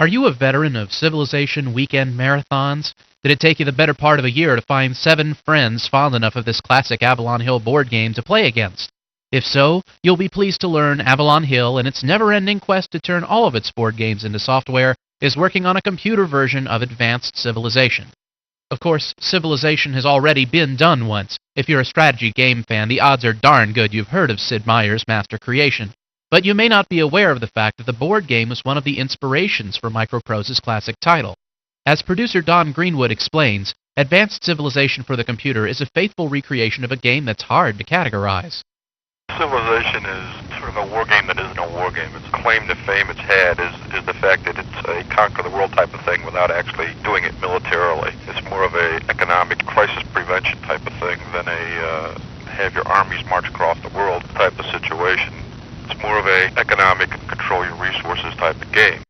Are you a veteran of Civilization weekend marathons? Did it take you the better part of a year to find 7 friends fond enough of this classic Avalon Hill board game to play against? If so, you'll be pleased to learn Avalon Hill and its never-ending quest to turn all of its board games into software is working on a computer version of Advanced Civilization. Of course, Civilization has already been done once. If you're a strategy game fan, the odds are darn good you've heard of Sid Meier's master creation. But you may not be aware of the fact that the board game was one of the inspirations for Microprose's classic title. As producer Don Greenwood explains, Advanced Civilization for the computer is a faithful recreation of a game that's hard to categorize. Civilization is sort of a war game that isn't a war game. Its claim to fame it's had is the fact that it's a conquer the world type of thing without actually doing it militarily. It's more of a economic crisis prevention type of thing than a have your armies march across the world type of situation. It's more of a economic and control your resources type of game.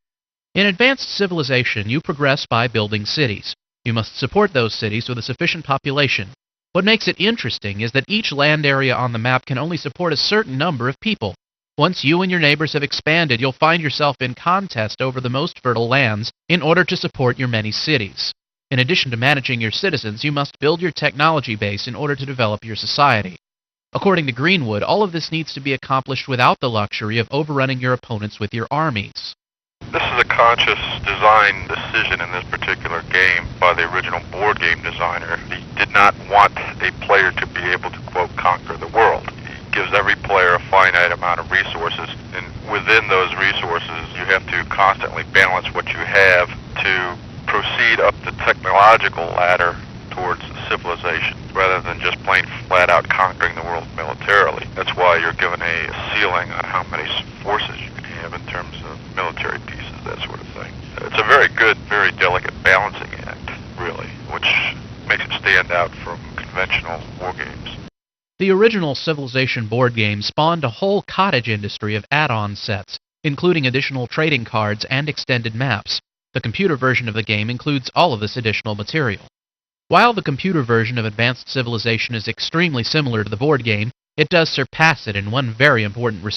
In Advanced Civilization, you progress by building cities. You must support those cities with a sufficient population. What makes it interesting is that each land area on the map can only support a certain number of people. Once you and your neighbors have expanded, you'll find yourself in contest over the most fertile lands in order to support your many cities. In addition to managing your citizens, you must build your technology base in order to develop your society. According to Greenwood, all of this needs to be accomplished without the luxury of overrunning your opponents with your armies. This is a conscious design decision in this particular game by the original board game designer. He did not want a player to be able to, quote, conquer the world. He gives every player a finite amount of resources, and within those resources you have to constantly balance what you have to proceed up the technological ladder towards civilization, rather than just plain flat-out conquering the world militarily. That's why you're given a ceiling on how many forces you can have in terms of military pieces, that sort of thing. It's a very good, very delicate balancing act, really, which makes it stand out from conventional war games. The original Civilization board game spawned a whole cottage industry of add-on sets, including additional trading cards and extended maps. The computer version of the game includes all of this additional material. While the computer version of Advanced Civilization is extremely similar to the board game, it does surpass it in one very important respect.